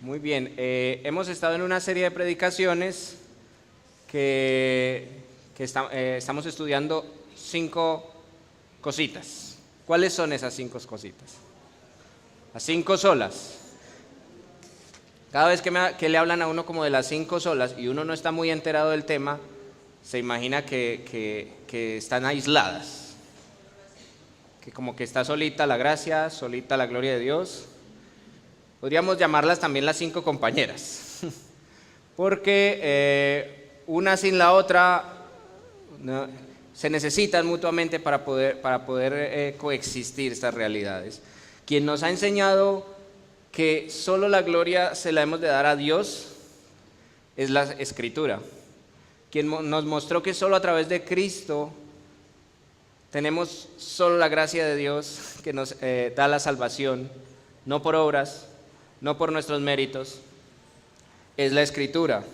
Muy bien, hemos estado en una serie de predicaciones que estamos estudiando 5 cositas. ¿Cuáles son esas 5 cositas? Las 5 solas. Cada vez que le hablan a uno como de las 5 solas y uno no está muy enterado del tema, se imagina que están aisladas, que como que está solita la gracia, solita la gloria de Dios. Podríamos llamarlas también las 5 compañeras, porque una sin la otra no, se necesitan mutuamente para poder coexistir estas realidades. Quien nos ha enseñado que solo la gloria se la hemos de dar a Dios es la Escritura. Quien nos mostró que solo a través de Cristo tenemos solo la gracia de Dios que nos da la salvación, no por obras, no por nuestros méritos, es la Escritura.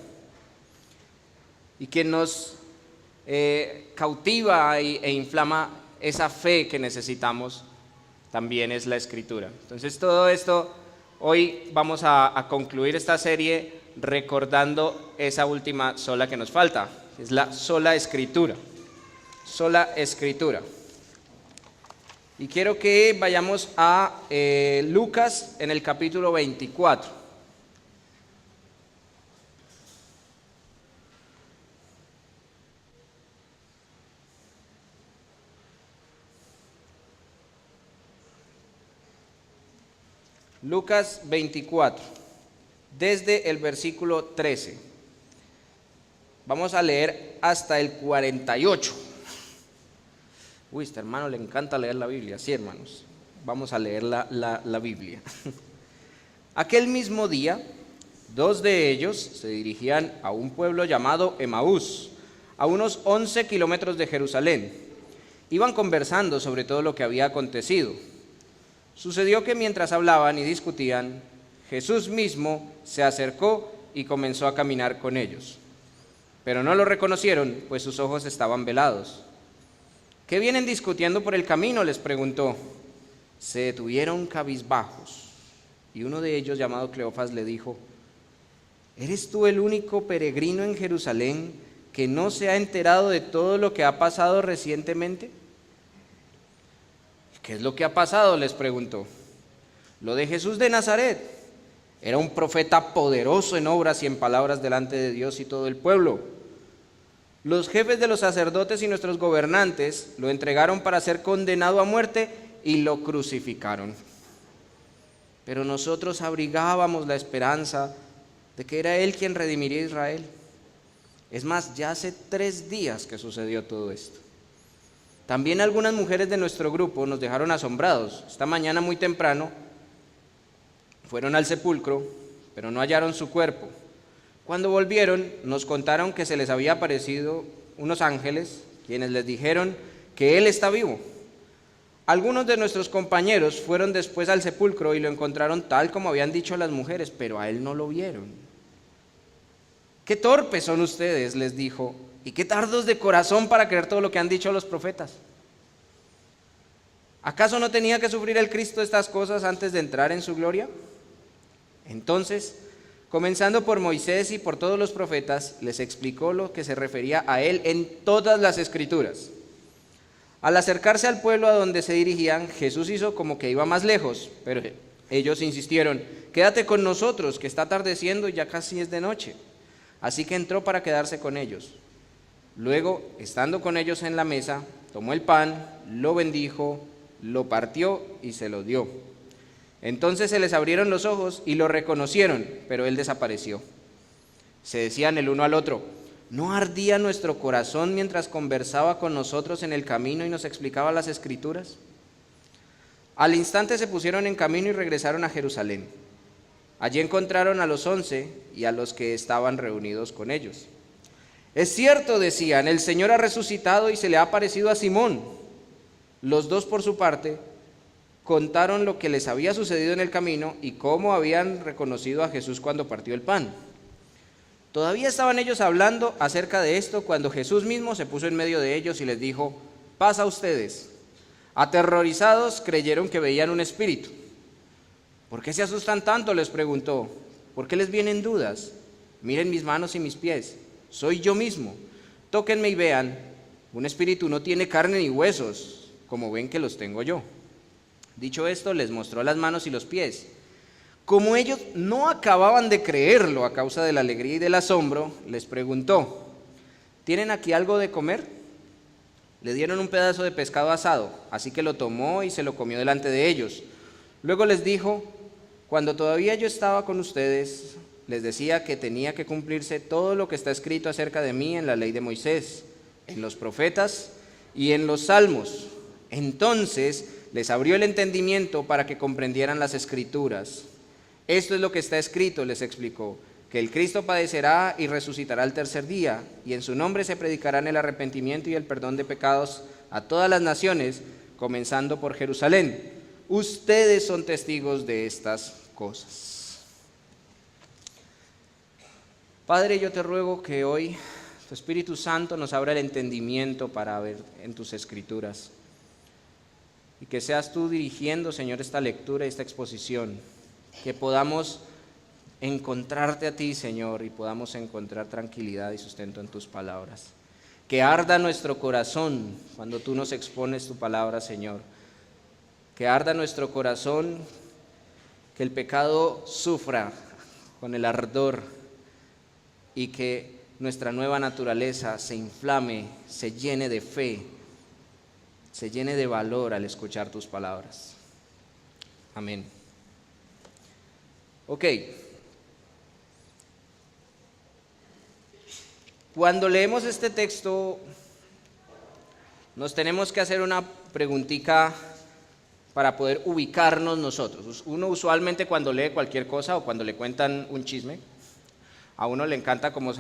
Y quien nos cautiva e inflama esa fe que necesitamos también es la Escritura. Entonces todo esto, hoy vamos a concluir esta serie recordando esa última sola que nos falta, es la sola Escritura. Sola Escritura. Y quiero que vayamos a Lucas en el capítulo 24. Lucas 24, desde el versículo 13. Vamos a leer hasta el 48. Uy, este hermano le encanta leer la Biblia. Sí, hermanos, vamos a leer la Biblia. Aquel mismo día, 2 de ellos se dirigían a un pueblo llamado Emaús, a unos 11 kilómetros de Jerusalén. Iban conversando sobre todo lo que había acontecido. Sucedió que mientras hablaban y discutían, Jesús mismo se acercó y comenzó a caminar con ellos. Pero no lo reconocieron, pues sus ojos estaban velados. ¿Qué vienen discutiendo por el camino?, les preguntó. Se detuvieron cabizbajos, y uno de ellos, llamado Cleofas, le dijo: ¿Eres tú el único peregrino en Jerusalén que no se ha enterado de todo lo que ha pasado recientemente? ¿Qué es lo que ha pasado?, les preguntó. Lo de Jesús de Nazaret. Era un profeta poderoso en obras y en palabras delante de Dios y todo el pueblo. Los jefes de los sacerdotes y nuestros gobernantes lo entregaron para ser condenado a muerte y lo crucificaron. Pero nosotros abrigábamos la esperanza de que era Él quien redimiría a Israel. Es más, ya hace 3 días que sucedió todo esto. También algunas mujeres de nuestro grupo nos dejaron asombrados. Esta mañana muy temprano fueron al sepulcro, pero no hallaron su cuerpo. Cuando volvieron, nos contaron que se les había aparecido unos ángeles, quienes les dijeron que Él está vivo. Algunos de nuestros compañeros fueron después al sepulcro y lo encontraron tal como habían dicho las mujeres, pero a Él no lo vieron. ¡Qué torpes son ustedes!, les dijo, y qué tardos de corazón para creer todo lo que han dicho los profetas. ¿Acaso no tenía que sufrir el Cristo estas cosas antes de entrar en su gloria? Entonces, comenzando por Moisés y por todos los profetas, les explicó lo que se refería a Él en todas las Escrituras. Al acercarse al pueblo a donde se dirigían, Jesús hizo como que iba más lejos, pero ellos insistieron: quédate con nosotros, que está atardeciendo y ya casi es de noche. Así que entró para quedarse con ellos. Luego, estando con ellos en la mesa, tomó el pan, lo bendijo, lo partió y se lo dio. Entonces se les abrieron los ojos y lo reconocieron, pero Él desapareció. Se decían el uno al otro: ¿no ardía nuestro corazón mientras conversaba con nosotros en el camino y nos explicaba las Escrituras? Al instante se pusieron en camino y regresaron a Jerusalén. Allí encontraron a los 11 y a los que estaban reunidos con ellos. Es cierto, decían, el Señor ha resucitado y se le ha aparecido a Simón. Los 2 por su parte contaron lo que les había sucedido en el camino y cómo habían reconocido a Jesús cuando partió el pan. Todavía estaban ellos hablando acerca de esto cuando Jesús mismo se puso en medio de ellos y les dijo: paz a ustedes. Aterrorizados creyeron que veían un espíritu. ¿Por qué se asustan tanto?, les preguntó. ¿Por qué les vienen dudas? Miren mis manos y mis pies, soy yo mismo. Tóquenme y vean, un espíritu no tiene carne ni huesos, como ven que los tengo yo. Dicho esto, les mostró las manos y los pies. Como ellos no acababan de creerlo a causa de la alegría y del asombro, les preguntó, ¿tienen aquí algo de comer? Le dieron un pedazo de pescado asado, así que lo tomó y se lo comió delante de ellos. Luego les dijo, cuando todavía yo estaba con ustedes, les decía que tenía que cumplirse todo lo que está escrito acerca de mí en la ley de Moisés, en los profetas y en los salmos. Entonces les abrió el entendimiento para que comprendieran las escrituras. Esto es lo que está escrito, les explicó, que el Cristo padecerá y resucitará al tercer día, y en su nombre se predicarán el arrepentimiento y el perdón de pecados a todas las naciones, comenzando por Jerusalén. Ustedes son testigos de estas cosas. Padre, yo te ruego que hoy tu Espíritu Santo nos abra el entendimiento para ver en tus escrituras, y que seas tú dirigiendo, Señor, esta lectura y esta exposición, que podamos encontrarte a ti, Señor, y podamos encontrar tranquilidad y sustento en tus palabras. Que arda nuestro corazón cuando tú nos expones tu palabra, Señor. Que arda nuestro corazón, que el pecado sufra con el ardor y que nuestra nueva naturaleza se inflame, se llene de fe, se llene de valor al escuchar tus palabras. Amén. Ok. Cuando leemos este texto, nos tenemos que hacer una preguntita para poder ubicarnos nosotros. Uno usualmente cuando lee cualquier cosa o cuando le cuentan un chisme, a uno le encanta como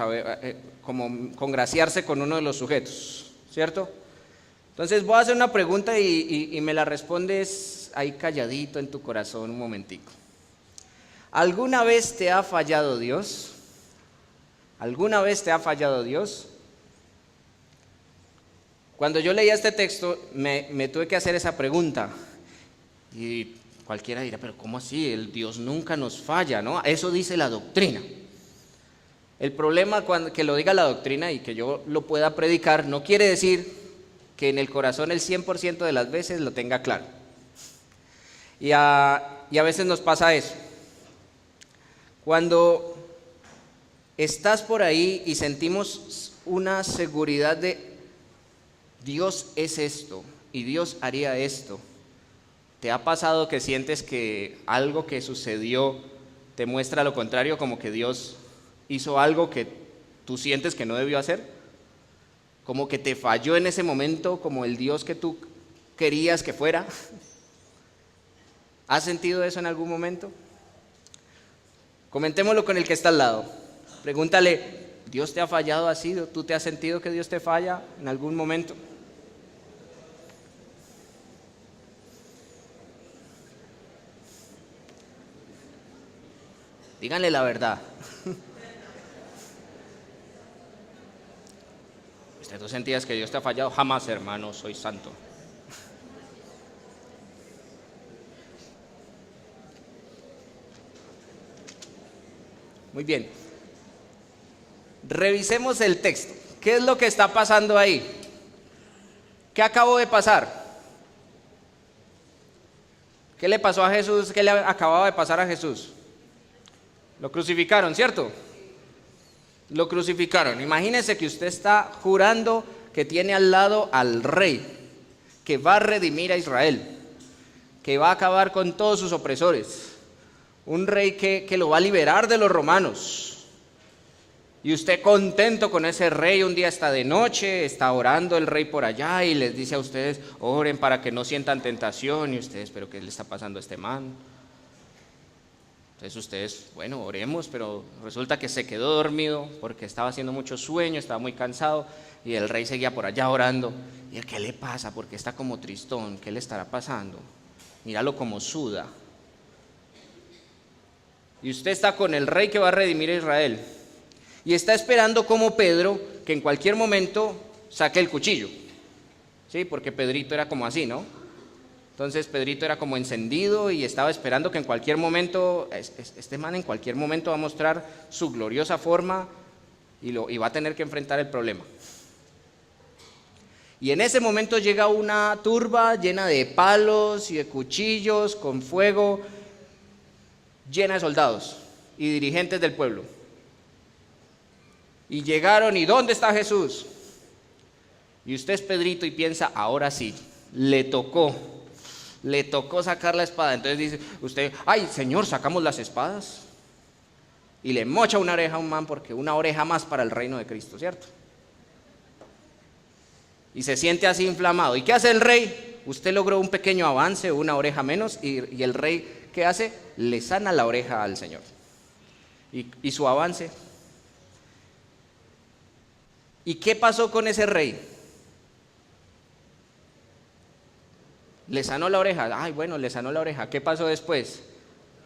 congraciarse con uno de los sujetos, ¿cierto? Entonces voy a hacer una pregunta y me la respondes ahí calladito en tu corazón un momentico. ¿Alguna vez te ha fallado Dios? ¿Alguna vez te ha fallado Dios? Cuando yo leía este texto me tuve que hacer esa pregunta y cualquiera dirá, pero ¿cómo así? El Dios nunca nos falla, ¿no? Eso dice la doctrina. El problema que lo diga la doctrina y que yo lo pueda predicar no quiere decir que en el corazón el 100% de las veces lo tenga claro. Y a veces nos pasa eso. Cuando estás por ahí y sentimos una seguridad de Dios es esto y Dios haría esto, ¿te ha pasado que sientes que algo que sucedió te muestra lo contrario, como que Dios hizo algo que tú sientes que no debió hacer? Como que te falló en ese momento, como el Dios que tú querías que fuera. ¿Has sentido eso en algún momento? Comentémoslo con el que está al lado. Pregúntale, ¿Dios te ha fallado así? ¿Tú te has sentido que Dios te falla en algún momento? Díganle la verdad. ¿Tú sentías que Dios te ha fallado? Jamás, hermano, soy santo. Muy bien. Revisemos el texto. ¿Qué es lo que está pasando ahí? ¿Qué acabó de pasar? ¿Qué le pasó a Jesús? ¿Qué le acababa de pasar a Jesús? Lo crucificaron, ¿cierto? Lo crucificaron. Imagínese que usted está jurando que tiene al lado al rey, que va a redimir a Israel, que va a acabar con todos sus opresores, un rey que lo va a liberar de los romanos. Y usted contento con ese rey, un día está de noche, está orando el rey por allá y les dice a ustedes, oren para que no sientan tentación, y ustedes, pero ¿qué le está pasando a este man? Entonces ustedes, bueno, oremos, pero resulta que se quedó dormido porque estaba haciendo mucho sueño, estaba muy cansado y el rey seguía por allá orando. ¿Y qué le pasa? Porque está como tristón, ¿qué le estará pasando? Míralo como suda. Y usted está con el rey que va a redimir a Israel y está esperando como Pedro que en cualquier momento saque el cuchillo. Sí, porque Pedrito era como así, ¿no? Entonces Pedrito era como encendido y estaba esperando que en cualquier momento, este man en cualquier momento va a mostrar su gloriosa forma y va a tener que enfrentar el problema. Y en ese momento llega una turba llena de palos y de cuchillos, con fuego, llena de soldados y dirigentes del pueblo. Y llegaron, ¿y dónde está Jesús? Y usted es Pedrito y piensa, ahora sí, le tocó sacar la espada. Entonces dice usted, ay Señor, sacamos las espadas. Y le mocha una oreja a un man, porque una oreja más para el reino de Cristo, ¿cierto? Y se siente así inflamado. ¿Y qué hace el rey? Usted logró un pequeño avance, una oreja menos, y el rey, ¿qué hace? Le sana la oreja al Señor. Y su avance. ¿Y qué pasó con ese rey? Le sanó la oreja. Ay, bueno, le sanó la oreja. ¿Qué pasó después?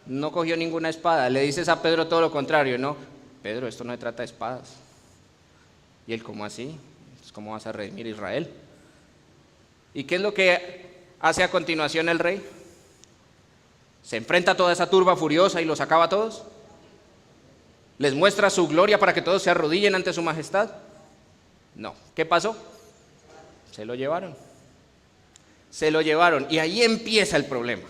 No cogió ninguna espada. Le dices a Pedro todo lo contrario, ¿no? Pedro, esto no se trata de espadas. Y él, ¿cómo así? ¿Cómo vas a redimir a Israel? ¿Y qué es lo que hace a continuación el rey? ¿Se enfrenta a toda esa turba furiosa y los acaba a todos? ¿Les muestra su gloria para que todos se arrodillen ante su majestad? No. ¿Qué pasó? Se lo llevaron. Se lo llevaron. Y ahí empieza el problema.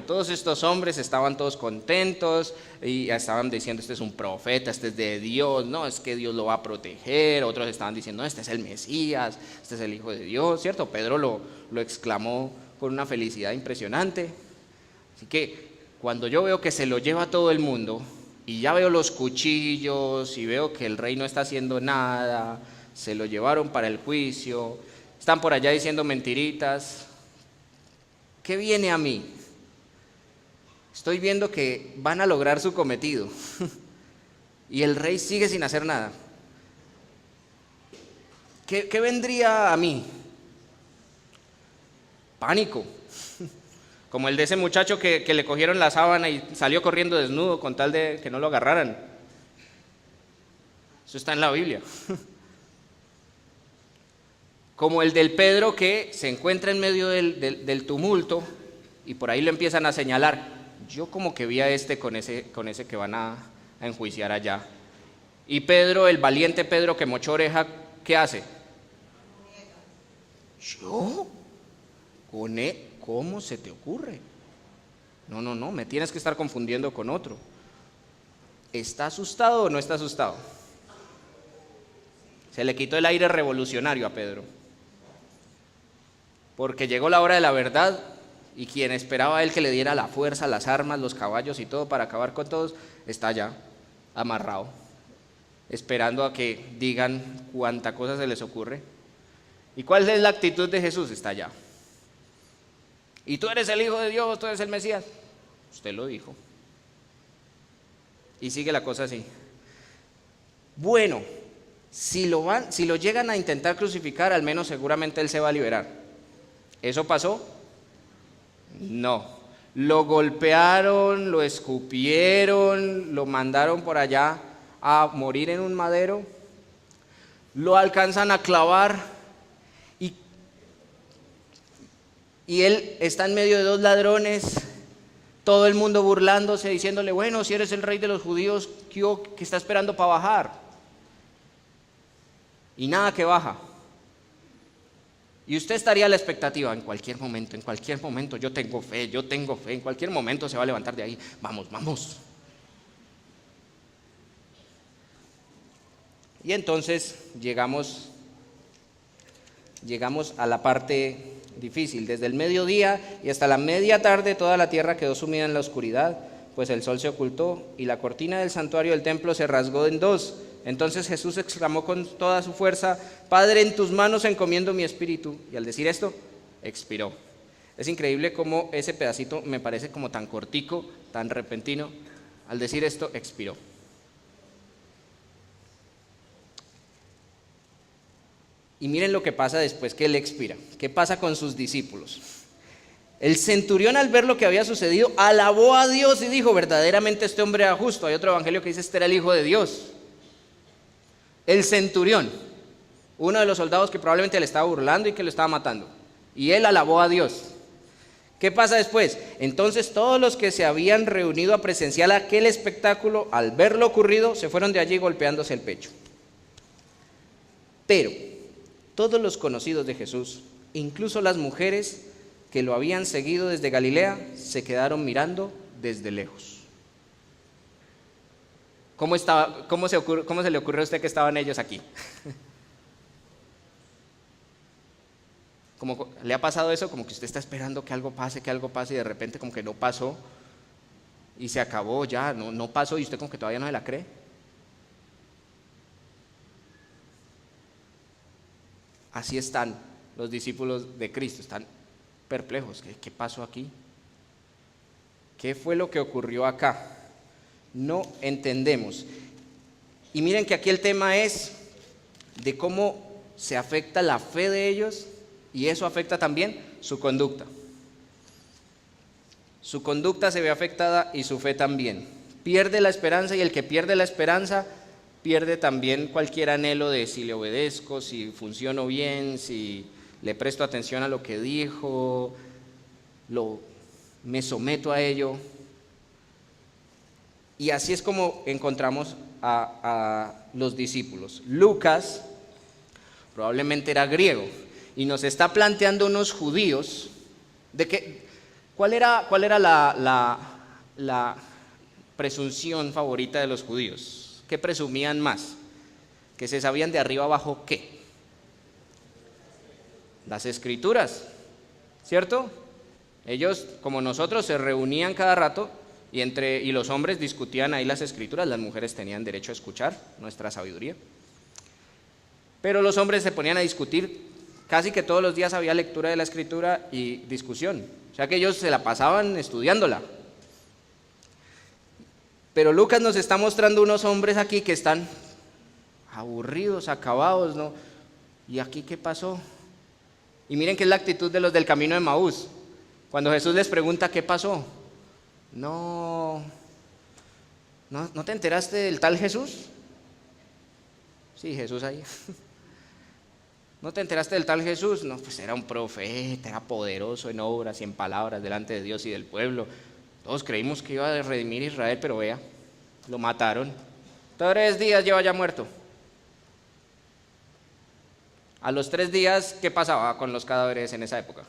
Todos estos hombres estaban todos contentos y estaban diciendo, este es un profeta, este es de Dios, no, es que Dios lo va a proteger. Otros estaban diciendo, no, este es el Mesías, este es el Hijo de Dios, ¿cierto? Pedro lo exclamó con una felicidad impresionante. Así que cuando yo veo que se lo lleva todo el mundo y ya veo los cuchillos y veo que el rey no está haciendo nada, se lo llevaron para el juicio, están por allá diciendo mentiritas, ¿qué viene a mí? Estoy viendo que van a lograr su cometido y el rey sigue sin hacer nada. ¿Qué vendría a mí? Pánico, como el de ese muchacho que le cogieron la sábana y salió corriendo desnudo con tal de que no lo agarraran. Eso está en la Biblia. Como el del Pedro que se encuentra en medio del tumulto y por ahí lo empiezan a señalar. Yo como que vi a este con ese que van a enjuiciar allá. Y Pedro, el valiente Pedro que mochó oreja, ¿qué hace? ¿Yo? ¿Con él? ¿Cómo se te ocurre? No, me tienes que estar confundiendo con otro. ¿Está asustado o no está asustado? Se le quitó el aire revolucionario a Pedro. Porque llegó la hora de la verdad y quien esperaba a él que le diera la fuerza, las armas, los caballos y todo para acabar con todos, está allá, amarrado, esperando a que digan cuánta cosa se les ocurre. ¿Y cuál es la actitud de Jesús? Está allá. ¿Y tú eres el Hijo de Dios, tú eres el Mesías? Usted lo dijo. Y sigue la cosa así. Bueno, si lo llegan a intentar crucificar, al menos seguramente él se va a liberar. ¿Eso pasó? No. Lo golpearon, lo escupieron, lo mandaron por allá a morir en un madero, lo alcanzan a clavar y él está en medio de dos ladrones, todo el mundo burlándose, diciéndole, bueno, si eres el rey de los judíos, ¿qué está esperando para bajar? Y nada que baja. Y usted estaría a la expectativa, en cualquier momento, yo tengo fe, en cualquier momento se va a levantar de ahí, vamos. Y entonces llegamos a la parte difícil. Desde el mediodía y hasta la media tarde toda la tierra quedó sumida en la oscuridad, pues el sol se ocultó y la cortina del santuario del templo se rasgó en dos. Entonces Jesús exclamó con toda su fuerza, Padre, en tus manos encomiendo mi espíritu. Y al decir esto, expiró. Es increíble cómo ese pedacito me parece como tan cortico, tan repentino. Al decir esto, expiró. Y miren lo que pasa después que él expira. ¿Qué pasa con sus discípulos? El centurión, al ver lo que había sucedido, alabó a Dios y dijo, verdaderamente este hombre era justo. Hay otro evangelio que dice, este era el Hijo de Dios. El centurión, uno de los soldados que probablemente le estaba burlando y que lo estaba matando. y él alabó a Dios. ¿Qué pasa después? Entonces todos los que se habían reunido a presenciar aquel espectáculo, al ver lo ocurrido, se fueron de allí golpeándose el pecho. Pero todos los conocidos de Jesús, incluso las mujeres que lo habían seguido desde Galilea, se quedaron mirando desde lejos. ¿Cómo se le ocurre a usted que estaban ellos aquí? Como, ¿le ha pasado eso? Como que usted está esperando que algo pase y de repente como que no pasó y se acabó ya, no pasó y usted como que todavía no se la cree. Así están los discípulos de Cristo, están perplejos. ¿Qué pasó aquí? ¿Qué fue lo que ocurrió acá? No entendemos. Y miren que aquí el tema es de cómo se afecta la fe de ellos y eso afecta también su conducta. Su conducta se ve afectada y su fe también. Pierde la esperanza y el que pierde la esperanza pierde también cualquier anhelo de si le obedezco, si funciono bien, si le presto atención a lo que dijo, me someto a ello. Y así es como encontramos a los discípulos. Lucas probablemente era griego y nos está planteando unos judíos de que ¿cuál era la presunción favorita de los judíos? ¿Qué presumían más? ¿Que se sabían de arriba abajo qué? Las escrituras, ¿cierto? Ellos, como nosotros, se reunían cada rato y los hombres discutían ahí las escrituras, las mujeres tenían derecho a escuchar nuestra sabiduría. Pero los hombres se ponían a discutir, casi que todos los días había lectura de la escritura y discusión. O sea que ellos se la pasaban estudiándola. Pero Lucas nos está mostrando unos hombres aquí que están aburridos, acabados, ¿no? ¿Y aquí qué pasó? Y miren qué es la actitud de los del camino de Emaús. Cuando Jesús les pregunta qué pasó. ¿No te enteraste del tal Jesús? Sí, Jesús ahí. ¿No te enteraste del tal Jesús? No, pues era un profeta, era poderoso en obras y en palabras delante de Dios y del pueblo. Todos creímos que iba a redimir a Israel, pero vea, lo mataron. 3 días lleva ya muerto. A los 3 días, ¿qué pasaba con los cadáveres en esa época?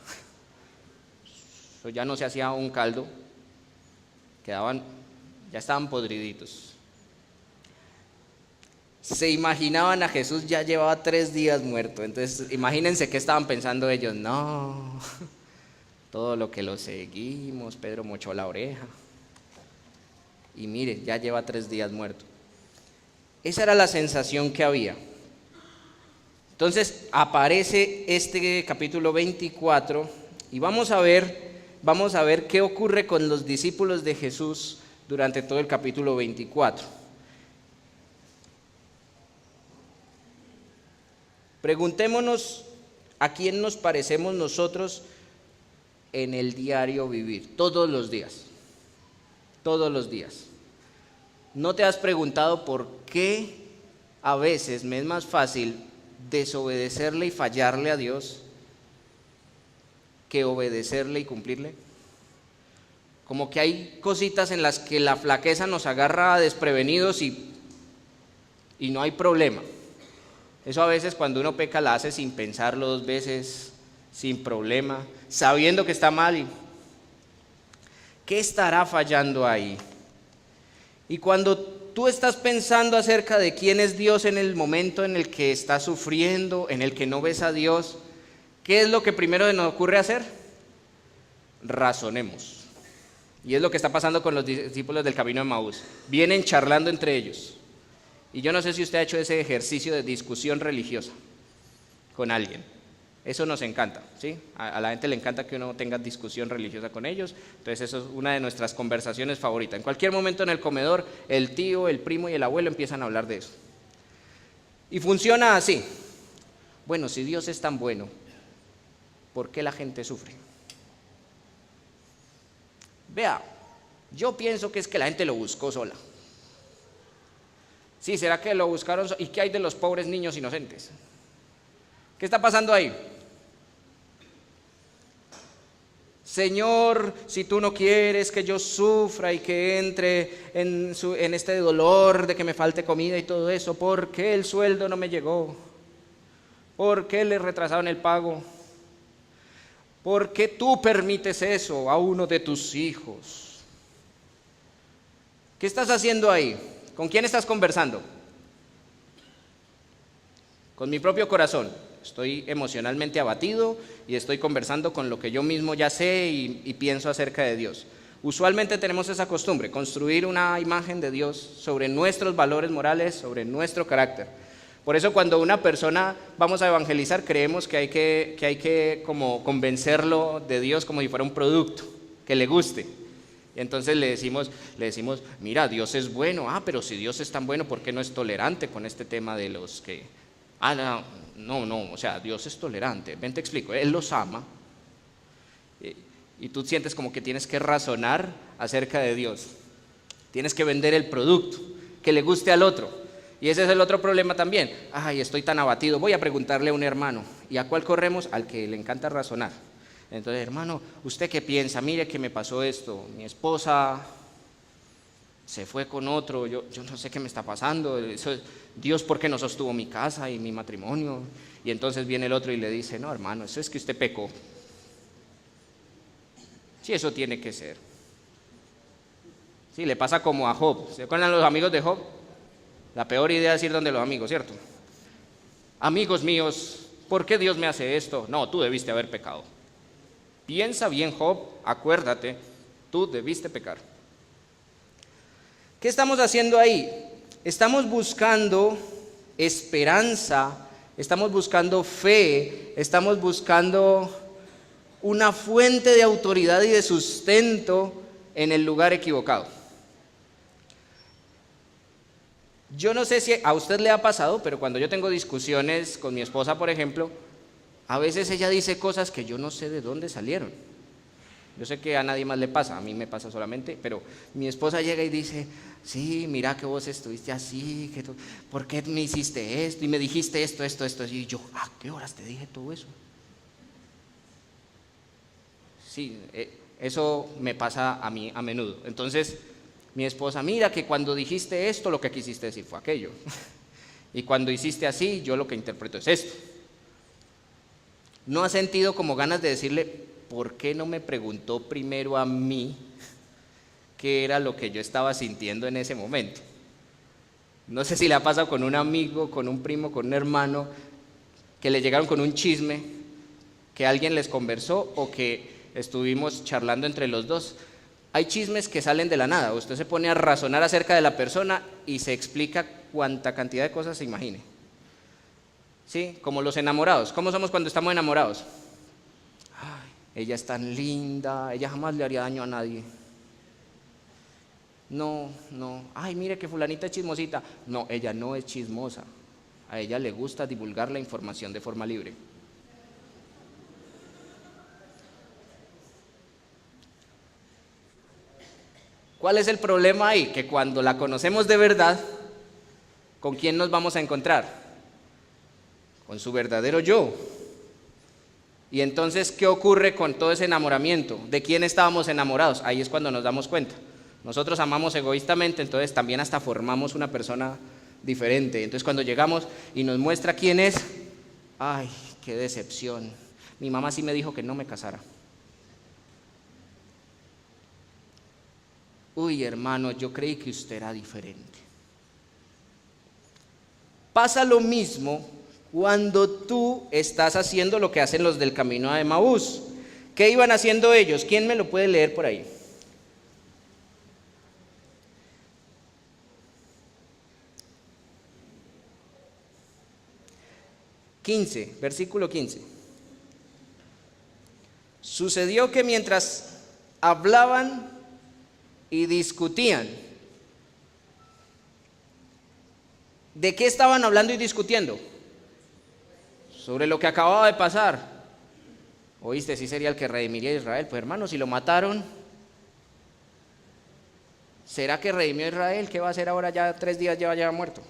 Eso ya no se hacía un caldo, ya estaban podriditos. Se imaginaban a Jesús, ya llevaba 3 días muerto. Entonces, imagínense qué estaban pensando ellos. No, todo lo que lo seguimos, Pedro mochó la oreja. Y mire, ya lleva 3 días muerto. Esa era la sensación que había. Entonces, aparece este capítulo 24 y vamos a ver qué ocurre con los discípulos de Jesús durante todo el capítulo 24. Preguntémonos a quién nos parecemos nosotros en el diario vivir, todos los días. Todos los días. ¿No te has preguntado por qué a veces me es más fácil desobedecerle y fallarle a Dios que obedecerle y cumplirle? Como que hay cositas en las que la flaqueza nos agarra desprevenidos y no hay problema. Eso a veces cuando uno peca la hace sin pensarlo 2 veces, sin problema, sabiendo que está mal. ¿Qué estará fallando ahí? Y cuando tú estás pensando acerca de quién es Dios en el momento en el que estás sufriendo, en el que no ves a Dios, ¿qué es lo que primero nos ocurre hacer? Razonemos. Y es lo que está pasando con los discípulos del camino de Emaús. Vienen charlando entre ellos. Y yo no sé si usted ha hecho ese ejercicio de discusión religiosa con alguien. Eso nos encanta, ¿sí? A la gente le encanta que uno tenga discusión religiosa con ellos. Entonces eso es una de nuestras conversaciones favoritas. En cualquier momento en el comedor, el tío, el primo y el abuelo empiezan a hablar de eso. Y funciona así. Bueno, si Dios es tan bueno, ¿por qué la gente sufre? Vea, yo pienso que es que la gente lo buscó sola. Sí, ¿será que lo buscaron? ¿Y qué hay de los pobres niños inocentes? ¿Qué está pasando ahí? Señor, si tú no quieres que yo sufra y que entre en este dolor de que me falte comida y todo eso, ¿por qué el sueldo no me llegó? ¿Por qué le retrasaron el pago? ¿Por qué tú permites eso a uno de tus hijos? ¿Qué estás haciendo ahí? ¿Con quién estás conversando? Con mi propio corazón. Estoy emocionalmente abatido y estoy conversando con lo que yo mismo ya sé y pienso acerca de Dios. Usualmente tenemos esa costumbre, construir una imagen de Dios sobre nuestros valores morales, sobre nuestro carácter. Por eso cuando una persona vamos a evangelizar, creemos que hay que como convencerlo de Dios como si fuera un producto, que le guste. Y entonces le decimos, mira, Dios es bueno. Pero si Dios es tan bueno, ¿por qué no es tolerante con este tema de los que... No, o sea, Dios es tolerante. Ven, te explico, Él los ama. Y tú sientes como que tienes que razonar acerca de Dios. Tienes que vender el producto, que le guste al otro. Y ese es el otro problema también. Estoy tan abatido, voy a preguntarle a un hermano. ¿Y a cuál corremos? Al que le encanta razonar. Entonces, hermano, ¿usted qué piensa? Mire que me pasó esto. Mi esposa se fue con otro, yo no sé qué me está pasando. Dios, ¿por qué no sostuvo mi casa y mi matrimonio? Y entonces viene el otro y le dice, no, hermano, eso es que usted pecó. Sí, eso tiene que ser. Sí, le pasa como a Job. ¿Se acuerdan los amigos de Job? La peor idea es ir donde los amigos, ¿cierto? Amigos míos, ¿por qué Dios me hace esto? No, tú debiste haber pecado. Piensa bien, Job, acuérdate, tú debiste pecar. ¿Qué estamos haciendo ahí? Estamos buscando esperanza, estamos buscando fe, estamos buscando una fuente de autoridad y de sustento en el lugar equivocado. Yo no sé si a usted le ha pasado, pero cuando yo tengo discusiones con mi esposa, por ejemplo, a veces ella dice cosas que yo no sé de dónde salieron. Yo sé que a nadie más le pasa, a mí me pasa solamente, pero mi esposa llega y dice, sí, mira que vos estuviste así, ¿por qué me hiciste esto? Y me dijiste esto, y yo, ¿a qué horas te dije todo eso? Sí, eso me pasa a mí a menudo. Entonces, mi esposa, mira que cuando dijiste esto, lo que quisiste decir fue aquello. Y cuando hiciste así, yo lo que interpreto es esto. ¿No ha sentido como ganas de decirle, ¿por qué no me preguntó primero a mí qué era lo que yo estaba sintiendo en ese momento? No sé si le ha pasado con un amigo, con un primo, con un hermano, que le llegaron con un chisme, que alguien les conversó o que estuvimos charlando entre los dos. Hay chismes que salen de la nada, usted se pone a razonar acerca de la persona y se explica cuánta cantidad de cosas se imagine. ¿Sí? Como los enamorados. ¿Cómo somos cuando estamos enamorados? Ella es tan linda, ella jamás le haría daño a nadie. No, mire que fulanita es chismosita. No, ella no es chismosa. A ella le gusta divulgar la información de forma libre. ¿Cuál es el problema ahí? Que cuando la conocemos de verdad, ¿con quién nos vamos a encontrar? Con su verdadero yo. Y entonces, ¿qué ocurre con todo ese enamoramiento? ¿De quién estábamos enamorados? Ahí es cuando nos damos cuenta. Nosotros amamos egoístamente, entonces también hasta formamos una persona diferente. Entonces cuando llegamos y nos muestra quién es, ¡ay, qué decepción! Mi mamá sí me dijo que no me casara. Uy, hermano, yo creí que usted era diferente. Pasa lo mismo cuando tú estás haciendo lo que hacen los del camino de Emaús. ¿Qué iban haciendo ellos? ¿Quién me lo puede leer por ahí? Versículo 15. Sucedió que mientras hablaban y discutían, ¿de qué estaban hablando y discutiendo? Sobre lo que acababa de pasar. ¿Oíste? Sí sería el que redimiría a Israel. Pues hermano, si lo mataron, ¿será que redimió a Israel? ¿Qué va a hacer ahora? Ya 3 días lleva ya muerto.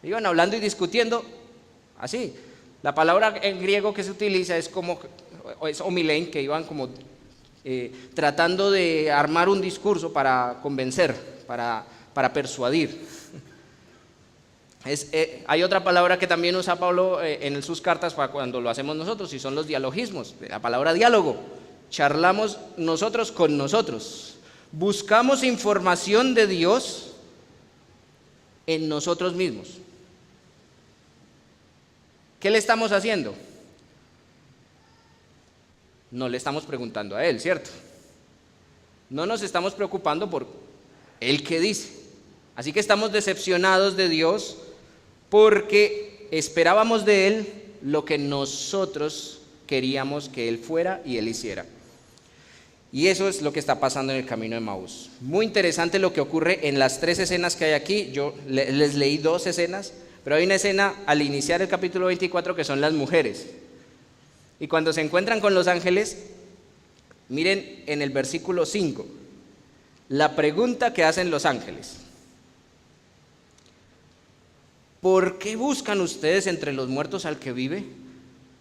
Iban hablando y discutiendo así. La palabra en griego que se utiliza es como, o Milén, que iban como tratando de armar un discurso para convencer, para persuadir. Hay otra palabra que también usa Pablo en sus cartas para cuando lo hacemos nosotros, y son los dialogismos, la palabra diálogo. Charlamos nosotros con nosotros, buscamos información de Dios en nosotros mismos. ¿Qué le estamos haciendo? No le estamos preguntando a Él, ¿cierto? No nos estamos preocupando por Él qué dice. Así que estamos decepcionados de Dios porque esperábamos de Él lo que nosotros queríamos que Él fuera y Él hiciera. Y eso es lo que está pasando en el camino de Emaús. Muy interesante lo que ocurre en las 3 escenas que hay aquí. Yo les leí 2 escenas, pero hay una escena al iniciar el capítulo 24 que son las mujeres. Y cuando se encuentran con los ángeles, miren en el versículo 5, la pregunta que hacen los ángeles. ¿Por qué buscan ustedes entre los muertos al que vive?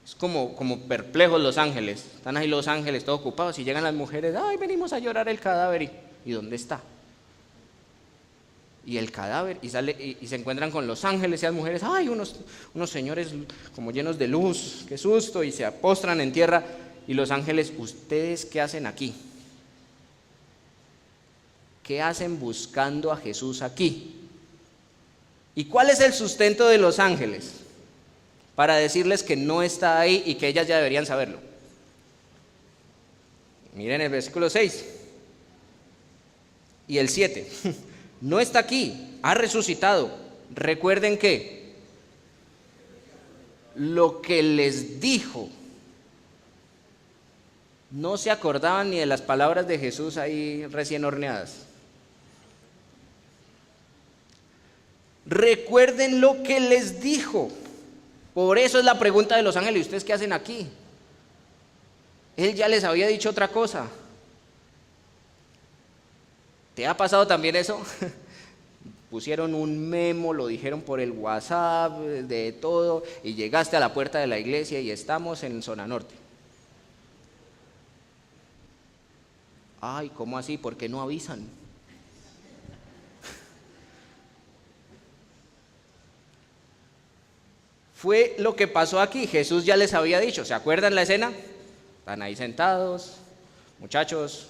Es como perplejos los ángeles. Están ahí los ángeles todos ocupados y llegan las mujeres. Ay, venimos a llorar el cadáver. ¿Y dónde está? Y el cadáver, y se encuentran con los ángeles y las mujeres. Ay, unos señores como llenos de luz, qué susto, y se postran en tierra. Y los ángeles, ¿ustedes qué hacen aquí? ¿Qué hacen buscando a Jesús aquí? ¿Y cuál es el sustento de los ángeles? Para decirles que no está ahí y que ellas ya deberían saberlo. Miren el versículo 6 y el 7. No está aquí, ha resucitado. Recuerden que lo que les dijo, no se acordaban ni de las palabras de Jesús ahí recién horneadas. Recuerden lo que les dijo. Por eso es la pregunta de los ángeles: ¿y ustedes qué hacen aquí? Él ya les había dicho otra cosa. ¿Te ha pasado también eso? Pusieron un memo, lo dijeron por el WhatsApp, de todo, y llegaste a la puerta de la iglesia y estamos en zona norte. Ay, ¿cómo así? ¿Por qué no avisan? Fue lo que pasó aquí. Jesús ya les había dicho. ¿Se acuerdan la escena? Están ahí sentados, muchachos,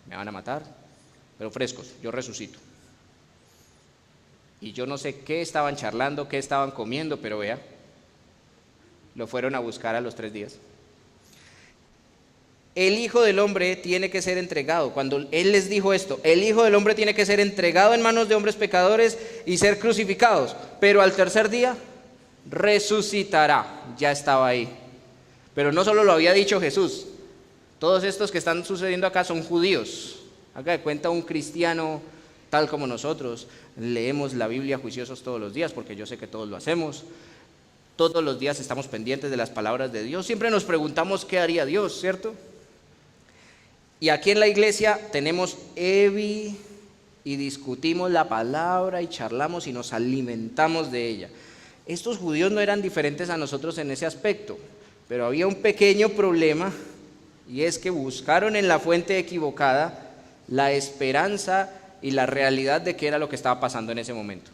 me van a matar, pero frescos, yo resucito. Y yo no sé qué estaban charlando, qué estaban comiendo, pero vea, lo fueron a buscar a los 3 días. El Hijo del Hombre tiene que ser entregado. Cuando Él les dijo esto, el Hijo del Hombre tiene que ser entregado en manos de hombres pecadores y ser crucificados, pero al tercer día resucitará. Ya estaba ahí. Pero no solo lo había dicho Jesús. Todos estos que están sucediendo acá son judíos. Haga de cuenta un cristiano tal como nosotros. Leemos la Biblia juiciosos todos los días, porque yo sé que todos lo hacemos. Todos los días estamos pendientes de las palabras de Dios. Siempre nos preguntamos qué haría Dios, ¿cierto? Y aquí en la iglesia tenemos Evi y discutimos la palabra y charlamos y nos alimentamos de ella. Estos judíos no eran diferentes a nosotros en ese aspecto, pero había un pequeño problema, y es que buscaron en la fuente equivocada la esperanza y la realidad de qué era lo que estaba pasando en ese momento.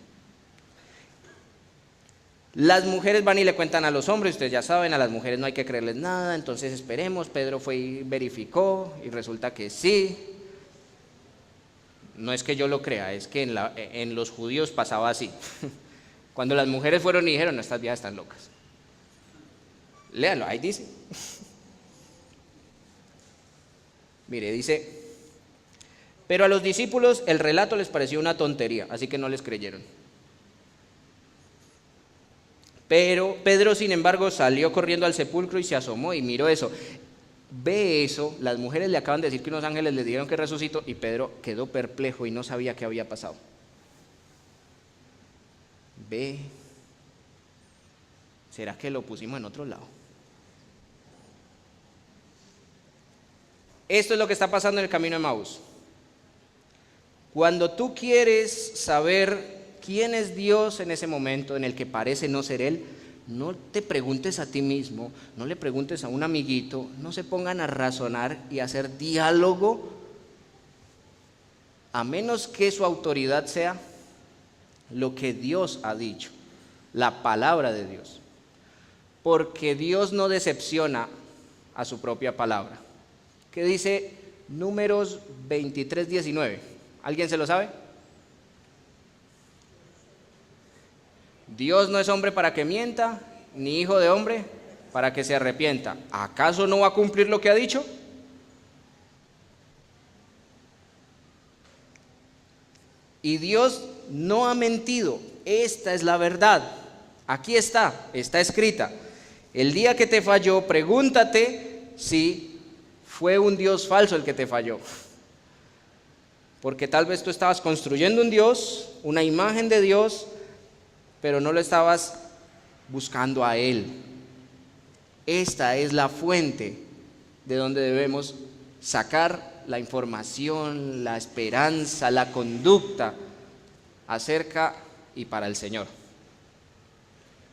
Las mujeres van y le cuentan a los hombres, ustedes ya saben, a las mujeres no hay que creerles nada, entonces esperemos. Pedro fue y verificó y resulta que sí. No es que yo lo crea, es que en los judíos pasaba así. Cuando las mujeres fueron y dijeron: no, estas viejas están locas. Léanlo, ahí dice. Mire, dice: pero a los discípulos el relato les pareció una tontería, así que no les creyeron. Pero Pedro, sin embargo, salió corriendo al sepulcro y se asomó y miró eso. Ve eso, las mujeres le acaban de decir que unos ángeles le dijeron que resucitó, y Pedro quedó perplejo y no sabía qué había pasado. Ve, ¿será que lo pusimos en otro lado? Esto es lo que está pasando en el camino de Emaús. Cuando tú quieres saber quién es Dios en ese momento en el que parece no ser Él, no te preguntes a ti mismo, no le preguntes a un amiguito, no se pongan a razonar y a hacer diálogo, a menos que su autoridad sea lo que Dios ha dicho, la palabra de Dios. Porque Dios no decepciona a su propia palabra. ¿Qué dice Números 23:19? ¿Alguien se lo sabe? Dios no es hombre para que mienta, ni hijo de hombre para que se arrepienta. ¿Acaso no va a cumplir lo que ha dicho? Y Dios no ha mentido. Esta es la verdad. Aquí está escrita. El día que te falló, pregúntate si fue un Dios falso el que te falló. Porque tal vez tú estabas construyendo un Dios, una imagen de Dios, pero no lo estabas buscando a Él. Esta es la fuente de donde debemos sacar la información, la esperanza, la conducta acerca y para el Señor.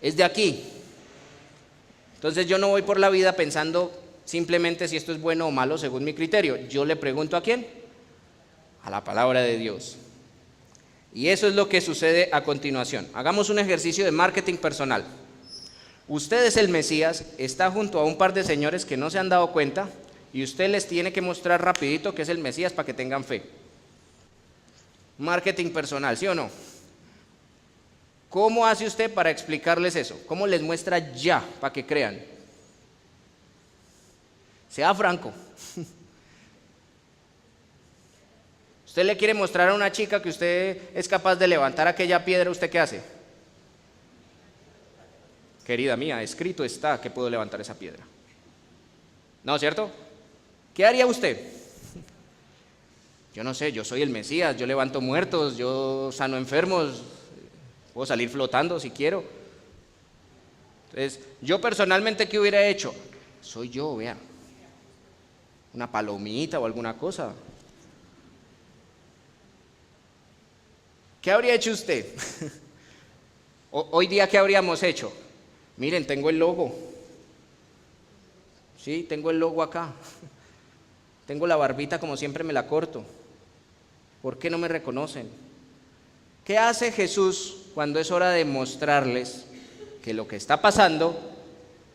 Es de aquí. Entonces yo no voy por la vida pensando simplemente si esto es bueno o malo según mi criterio. Yo le pregunto ¿a quién? A la palabra de Dios. Y eso es lo que sucede a continuación. Hagamos un ejercicio de marketing personal. Usted es el Mesías, está junto a un par de señores que no se han dado cuenta y usted les tiene que mostrar rapidito que es el Mesías para que tengan fe. Marketing personal, ¿sí o no? ¿Cómo hace usted para explicarles eso? ¿Cómo les muestra ya para que crean? Sea franco. Usted le quiere mostrar a una chica que usted es capaz de levantar aquella piedra, ¿usted qué hace? Querida mía, escrito está que puedo levantar esa piedra. ¿No, cierto? ¿Qué haría usted? Yo no sé, yo soy el Mesías, yo levanto muertos, yo sano enfermos, puedo salir flotando si quiero. Entonces, yo personalmente, ¿qué hubiera hecho? Soy yo, vea. Una palomita o alguna cosa. ¿Qué habría hecho usted? Hoy día, ¿qué habríamos hecho? Miren, tengo el logo. Sí, tengo el logo acá. Tengo la barbita como siempre me la corto. ¿Por qué no me reconocen? ¿Qué hace Jesús cuando es hora de mostrarles que lo que está pasando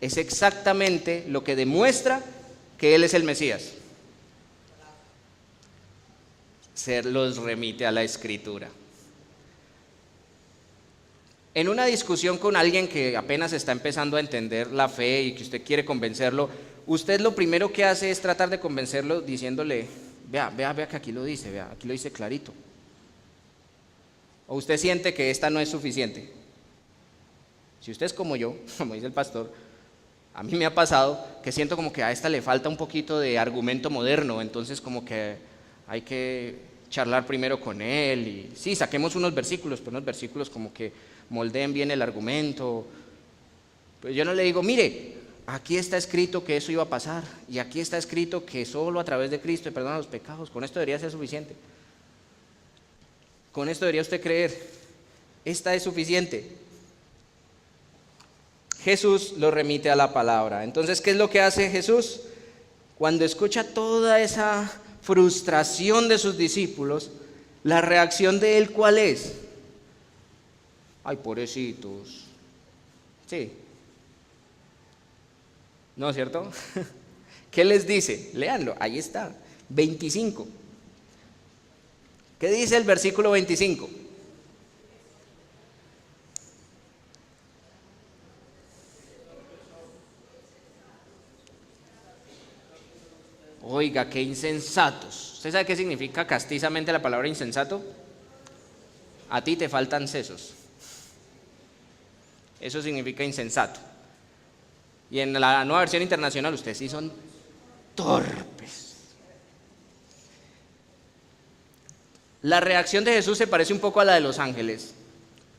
es exactamente lo que demuestra que Él es el Mesías? Se los remite a la Escritura. En una discusión con alguien que apenas está empezando a entender la fe y que usted quiere convencerlo, usted lo primero que hace es tratar de convencerlo diciéndole, vea que aquí lo dice, vea, aquí lo dice clarito. ¿O usted siente que esta no es suficiente? Si usted es como yo, como dice el pastor, a mí me ha pasado que siento como que a esta le falta un poquito de argumento moderno, entonces como que hay que charlar primero con él y sí, saquemos unos versículos, pero unos versículos como que moldeen bien el argumento. Pero yo no le digo, mire, aquí está escrito que eso iba a pasar y aquí está escrito que solo a través de Cristo se perdonan los pecados, con esto debería ser suficiente. Con esto debería usted creer, esta es suficiente. Jesús lo remite a la palabra. Entonces, ¿qué es lo que hace Jesús? Cuando escucha toda esa frustración de sus discípulos, la reacción de él, ¿cuál es? Ay, pobrecitos. Sí. ¿No es cierto? ¿Qué les dice? Léanlo, ahí está. 25. ¿Qué dice el versículo 25? Oiga, qué insensatos. ¿Usted sabe qué significa castizamente la palabra insensato? A ti te faltan sesos. Eso significa insensato. Y en la Nueva Versión Internacional, ustedes sí son torpes. La reacción de Jesús se parece un poco a la de los ángeles.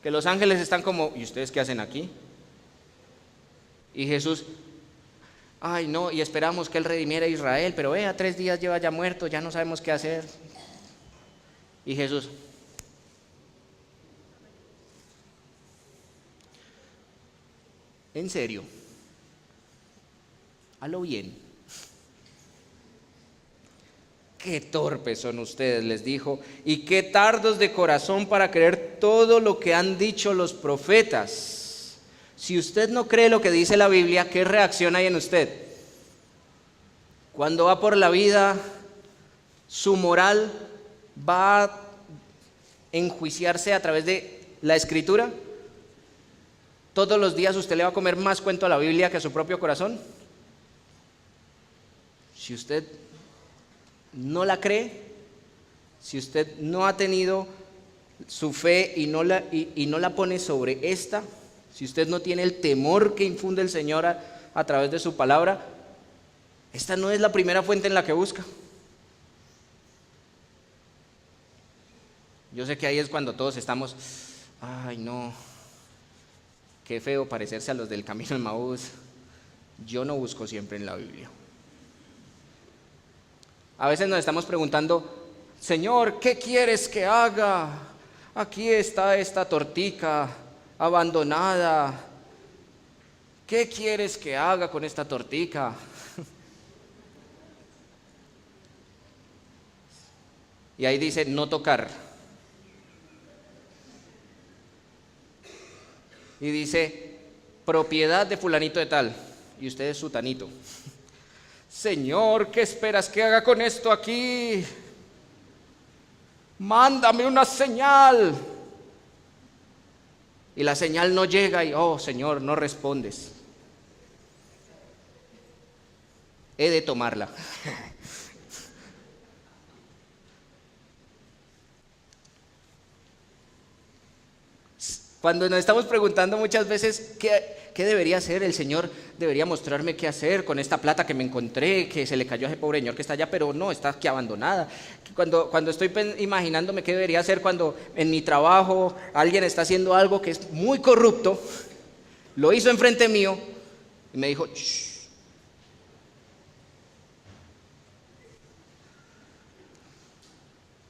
Que los ángeles están como, ¿y ustedes qué hacen aquí? Y Jesús, ay no, y esperamos que Él redimiera a Israel, pero vea, 3 días lleva ya muerto, ya no sabemos qué hacer. Y Jesús, En serio, a lo bien. Qué torpes son ustedes, les dijo, y qué tardos de corazón para creer todo lo que han dicho los profetas. Si usted no cree lo que dice la Biblia, ¿qué reacción hay en usted? Cuando va por la vida, su moral va a enjuiciarse a través de la Escritura. Todos los días usted le va a comer más cuento a la Biblia que a su propio corazón. Si usted no la cree, si usted no ha tenido su fe y no la pone sobre esta, si usted no tiene el temor que infunde el Señor a través de su palabra, esta no es la primera fuente en la que busca. Yo sé que ahí es cuando todos estamos, ay no, qué feo parecerse a los del camino de Maús. Yo no busco siempre en la Biblia. A veces nos estamos preguntando, Señor, ¿qué quieres que haga? Aquí está esta tortica abandonada. ¿Qué quieres que haga con esta tortica? Y ahí dice, no tocar. Y dice, propiedad de fulanito de tal. Y usted es sutanito. Señor, ¿qué esperas que haga con esto aquí? Mándame una señal. Y la señal no llega y, oh Señor, no respondes. He de tomarla. Cuando nos estamos preguntando muchas veces qué debería hacer, el Señor debería mostrarme qué hacer con esta plata que me encontré, que se le cayó a ese pobre señor que está allá, pero no, está aquí abandonada. Cuando estoy imaginándome qué debería hacer cuando en mi trabajo alguien está haciendo algo que es muy corrupto, lo hizo enfrente mío y me dijo, shh.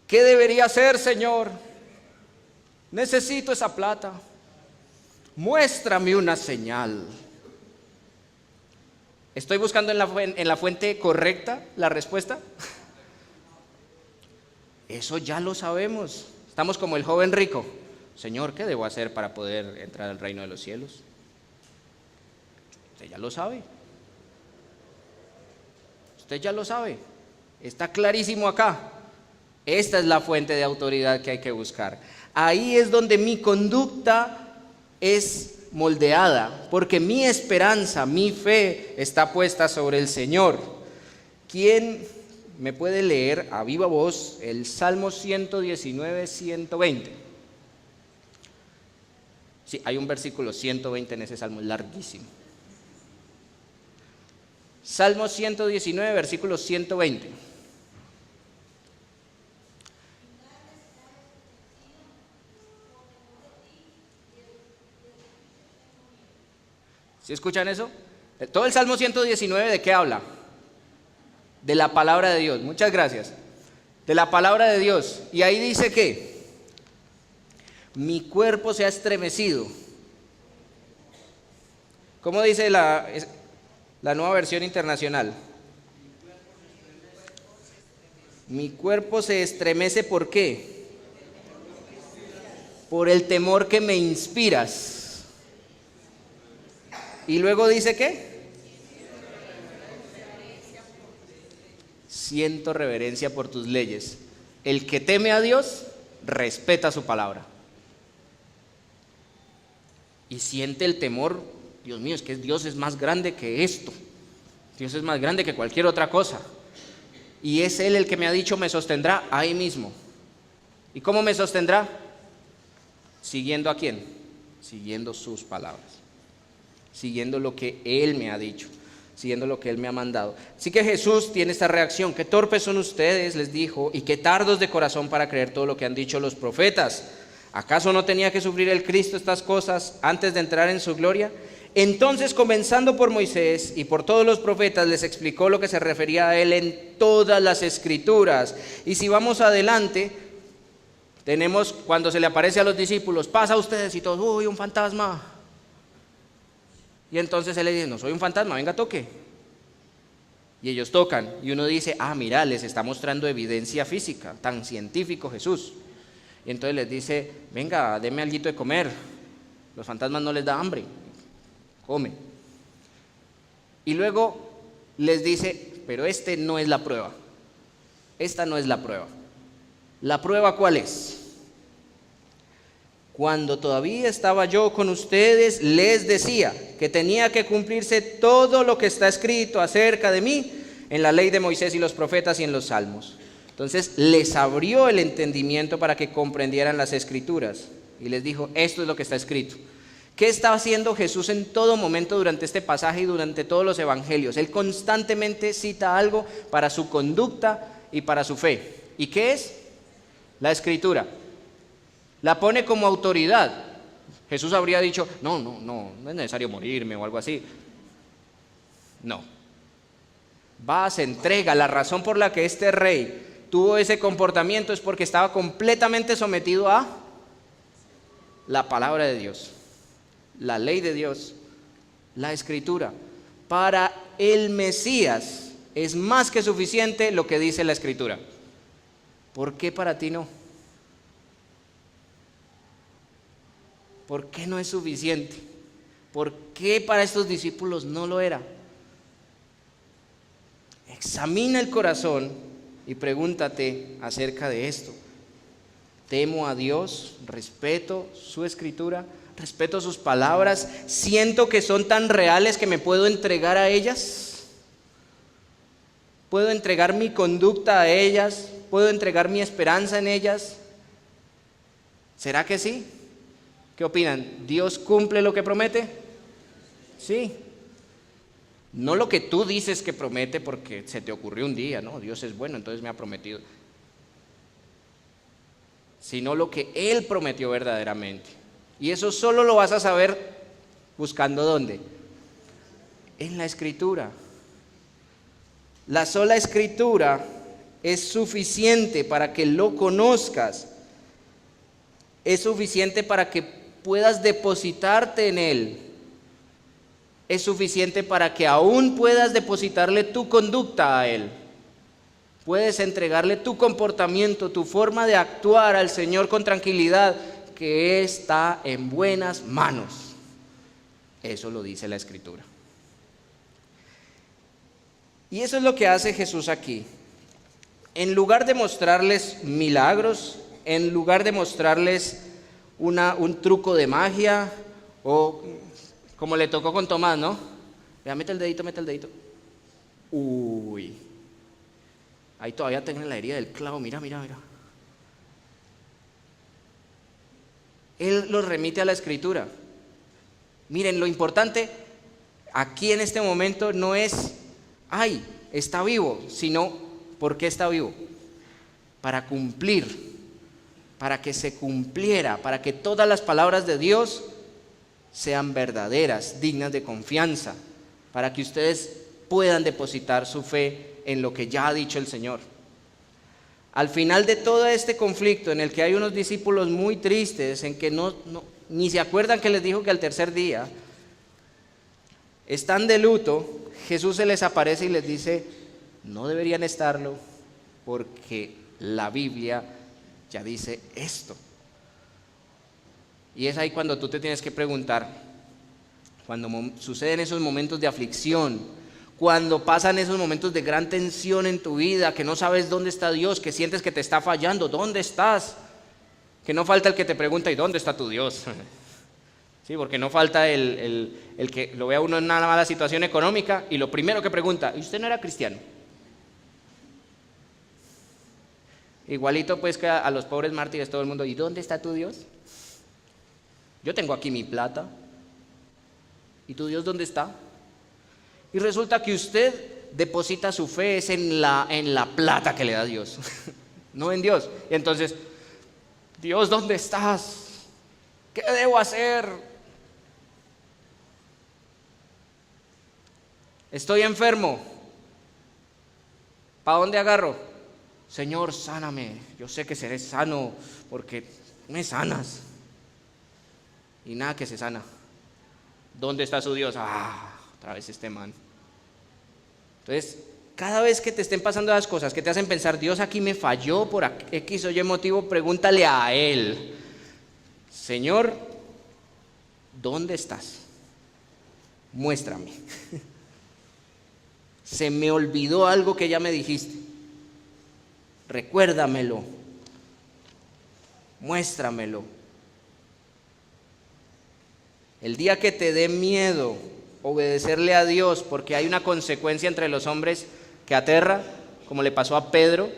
¿Qué debería hacer, Señor? Necesito esa plata. Muéstrame una señal. ¿Estoy buscando en la fuente correcta la respuesta? Eso ya lo sabemos. Estamos como el joven rico. Señor, ¿qué debo hacer para poder entrar al reino de los cielos? Usted ya lo sabe. Usted ya lo sabe. Está clarísimo acá. Esta es la fuente de autoridad que hay que buscar. Ahí es donde mi conducta es moldeada, porque mi esperanza, mi fe está puesta sobre el Señor. ¿Quién me puede leer a viva voz el Salmo 119, 120? Sí, hay un versículo 120 en ese salmo, es larguísimo. Salmo 119, versículo 120. ¿Sí escuchan eso? Todo el Salmo 119, ¿de qué habla? De la palabra de Dios. Muchas gracias. De la palabra de Dios. Y ahí dice que mi cuerpo se ha estremecido. ¿Cómo dice la nueva versión internacional? Mi cuerpo se estremece, ¿por qué? Por el temor que me inspiras. Y luego dice ¿qué? Siento reverencia por tus leyes. El que teme a Dios, respeta su palabra. Y siente el temor, Dios mío, es que Dios es más grande que esto. Dios es más grande que cualquier otra cosa. Y es Él el que me ha dicho, me sostendrá ahí mismo. ¿Y cómo me sostendrá? ¿Siguiendo a quién? Siguiendo sus palabras. Siguiendo lo que Él me ha dicho, siguiendo lo que Él me ha mandado. Así que Jesús tiene esta reacción: qué torpes son ustedes, les dijo, y qué tardos de corazón para creer todo lo que han dicho los profetas. ¿Acaso no tenía que sufrir el Cristo estas cosas antes de entrar en su gloria? Entonces, comenzando por Moisés y por todos los profetas, les explicó lo que se refería a Él en todas las Escrituras. Y si vamos adelante, tenemos cuando se le aparece a los discípulos, pasa a ustedes y todos, uy, un fantasma. Y entonces él le dice, no soy un fantasma, venga, toque. Y ellos tocan, y uno dice, mira, les está mostrando evidencia física, tan científico Jesús. Y entonces les dice, venga, deme alguito de comer. Los fantasmas no les da hambre, comen. Y luego les dice, pero no es la prueba. Esta no es la prueba. ¿La prueba cuál es? Cuando todavía estaba yo con ustedes, les decía que tenía que cumplirse todo lo que está escrito acerca de mí en la ley de Moisés y los profetas y en los salmos. Entonces les abrió el entendimiento para que comprendieran las escrituras y les dijo, esto es lo que está escrito. ¿Qué estaba haciendo Jesús en todo momento durante este pasaje y durante todos los evangelios? Él constantemente cita algo para su conducta y para su fe. ¿Y qué es? La escritura. La pone como autoridad. Jesús habría dicho, no es necesario morirme o algo así. No. Se entrega. La razón por la que este rey tuvo ese comportamiento es porque estaba completamente sometido a la palabra de Dios, la ley de Dios, la escritura. Para el Mesías es más que suficiente lo que dice la escritura. ¿Por qué para ti no? ¿Por qué no es suficiente? ¿Por qué para estos discípulos no lo era? Examina el corazón y pregúntate acerca de esto. ¿Temo a Dios? ¿Respeto su escritura? ¿Respeto sus palabras? ¿Siento que son tan reales que me puedo entregar a ellas? ¿Puedo entregar mi conducta a ellas? ¿Puedo entregar mi esperanza en ellas? ¿Será que sí? ¿Qué opinan? ¿Dios cumple lo que promete? Sí. No lo que tú dices que promete porque se te ocurrió un día, ¿no? Dios es bueno, entonces me ha prometido. Sino lo que Él prometió verdaderamente. Y eso solo lo vas a saber buscando ¿dónde? En la Escritura. La sola Escritura es suficiente para que lo conozcas. Es suficiente para que puedas depositarte en Él. Es suficiente para que aún puedas depositarle tu conducta a Él. Puedes entregarle tu comportamiento, tu forma de actuar al Señor con tranquilidad, que está en buenas manos. Eso lo dice la Escritura. Y eso es lo que hace Jesús aquí. En lugar de mostrarles milagros, en lugar de mostrarles un truco de magia, o como le tocó con Tomás, ¿no? Vea, mete el dedito. Uy, ahí todavía tengo la herida del clavo, mira. Él los remite a la Escritura. Miren, lo importante aquí en este momento no es, está vivo, sino, ¿por qué está vivo? Para cumplir, para que se cumpliera, para que todas las palabras de Dios sean verdaderas, dignas de confianza, para que ustedes puedan depositar su fe en lo que ya ha dicho el Señor. Al final de todo este conflicto en el que hay unos discípulos muy tristes, en que ni se acuerdan que les dijo que al tercer día están de luto, Jesús se les aparece y les dice, no deberían estarlo porque la Biblia ya dice esto. Y es ahí cuando tú te tienes que preguntar, cuando suceden esos momentos de aflicción, cuando pasan esos momentos de gran tensión en tu vida, que no sabes dónde está Dios, que sientes que te está fallando, ¿dónde estás? Que no falta el que te pregunta, ¿y dónde está tu Dios? Sí, porque no falta el que lo vea uno en una mala situación económica y lo primero que pregunta, ¿y usted no era cristiano? Igualito pues que a los pobres mártires todo el mundo, ¿y dónde está tu Dios? Yo tengo aquí mi plata. ¿Y tu Dios dónde está? Y resulta que usted deposita su fe es en la plata que le da Dios, no en Dios. Y entonces, Dios, ¿dónde estás? ¿Qué debo hacer? Estoy enfermo. ¿Para dónde agarro? Señor, sáname. Yo sé que seré sano porque me sanas. Y nada que se sana. ¿Dónde está su Dios? Otra vez este man. Entonces, cada vez que te estén pasando las cosas que te hacen pensar, Dios aquí me falló por X o Y motivo, pregúntale a Él, Señor, ¿dónde estás? Muéstrame. Se me olvidó algo que ya me dijiste. Recuérdamelo. Muéstramelo. El día que te dé miedo obedecerle a Dios porque hay una consecuencia entre los hombres que aterra, como le pasó a Pedro,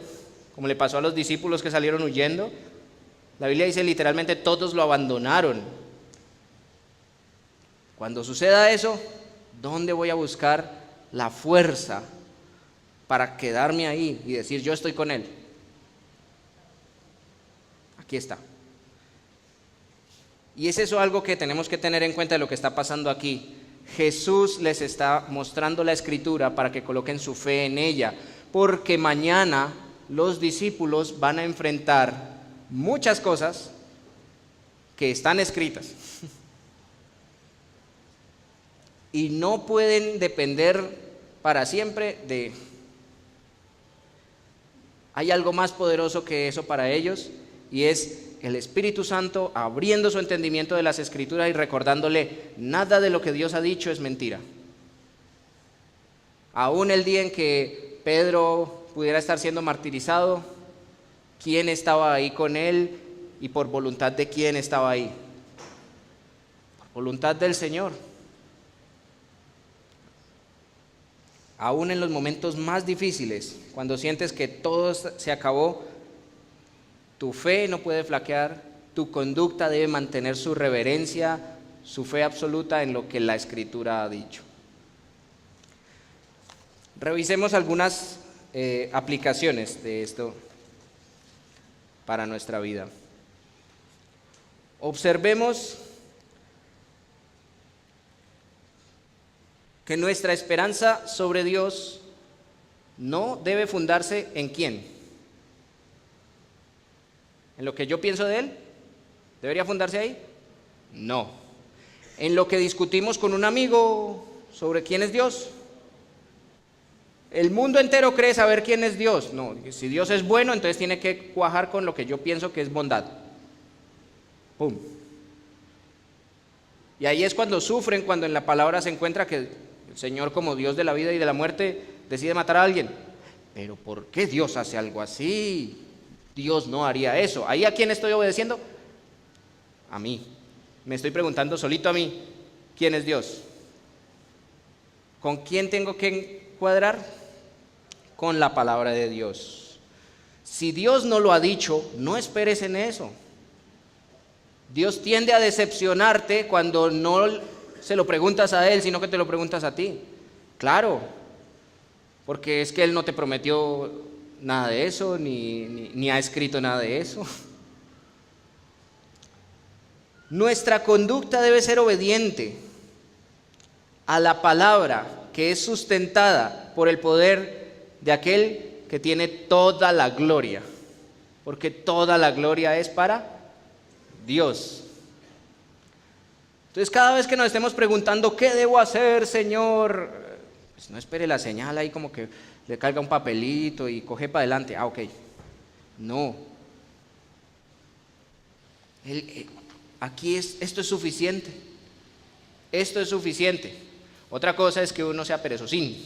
como le pasó a los discípulos que salieron huyendo, la Biblia dice literalmente todos lo abandonaron. Cuando suceda eso, ¿dónde voy a buscar la fuerza para quedarme ahí y decir yo estoy con Él? Aquí está. Y es eso algo que tenemos que tener en cuenta de lo que está pasando aquí. Jesús les está mostrando la Escritura para que coloquen su fe en ella, porque mañana los discípulos van a enfrentar muchas cosas que están escritas y no pueden depender para siempre de... Hay algo más poderoso que eso para ellos, y es el Espíritu Santo abriendo su entendimiento de las Escrituras y recordándole, nada de lo que Dios ha dicho es mentira. Aún el día en que Pedro pudiera estar siendo martirizado, ¿quién estaba ahí con él y por voluntad de quién estaba ahí? Por voluntad del Señor. Aún en los momentos más difíciles, cuando sientes que todo se acabó, tu fe no puede flaquear, tu conducta debe mantener su reverencia, su fe absoluta en lo que la Escritura ha dicho. Revisemos algunas aplicaciones de esto para nuestra vida. Observemos que nuestra esperanza sobre Dios no debe fundarse en quién. ¿En lo que yo pienso de Él? ¿Debería fundarse ahí? No. ¿En lo que discutimos con un amigo sobre quién es Dios? El mundo entero cree saber quién es Dios. No, si Dios es bueno, entonces tiene que cuajar con lo que yo pienso que es bondad. ¡Pum! Y ahí es cuando sufren, cuando en la palabra se encuentra que el Señor, como Dios de la vida y de la muerte, decide matar a alguien. Pero ¿por qué Dios hace algo así? Dios no haría eso. ¿Ahí a quién estoy obedeciendo? A mí. Me estoy preguntando solito a mí, ¿quién es Dios? ¿Con quién tengo que cuadrar? Con la palabra de Dios. Si Dios no lo ha dicho, no esperes en eso. Dios tiende a decepcionarte cuando no se lo preguntas a Él, sino que te lo preguntas a ti. Claro, porque es que Él no te prometió nada de eso, ni ha escrito nada de eso. Nuestra conducta debe ser obediente a la palabra que es sustentada por el poder de aquel que tiene toda la gloria, porque toda la gloria es para Dios. Entonces, cada vez que nos estemos preguntando ¿qué debo hacer, Señor? Pues no espere la señal ahí como que le caiga un papelito y coge para adelante. Ok. No. Esto es suficiente. Esto es suficiente. Otra cosa es que uno sea perezosín.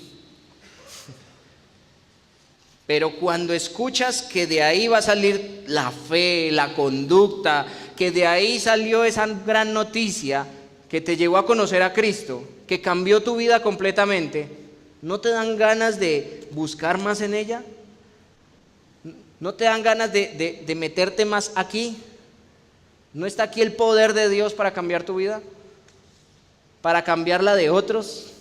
Pero cuando escuchas que de ahí va a salir la fe, la conducta, que de ahí salió esa gran noticia que te llevó a conocer a Cristo, que cambió tu vida completamente, ¿no te dan ganas de buscar más en ella? ¿No te dan ganas de meterte más aquí? ¿No está aquí el poder de Dios para cambiar tu vida? ¿Para cambiar la de otros?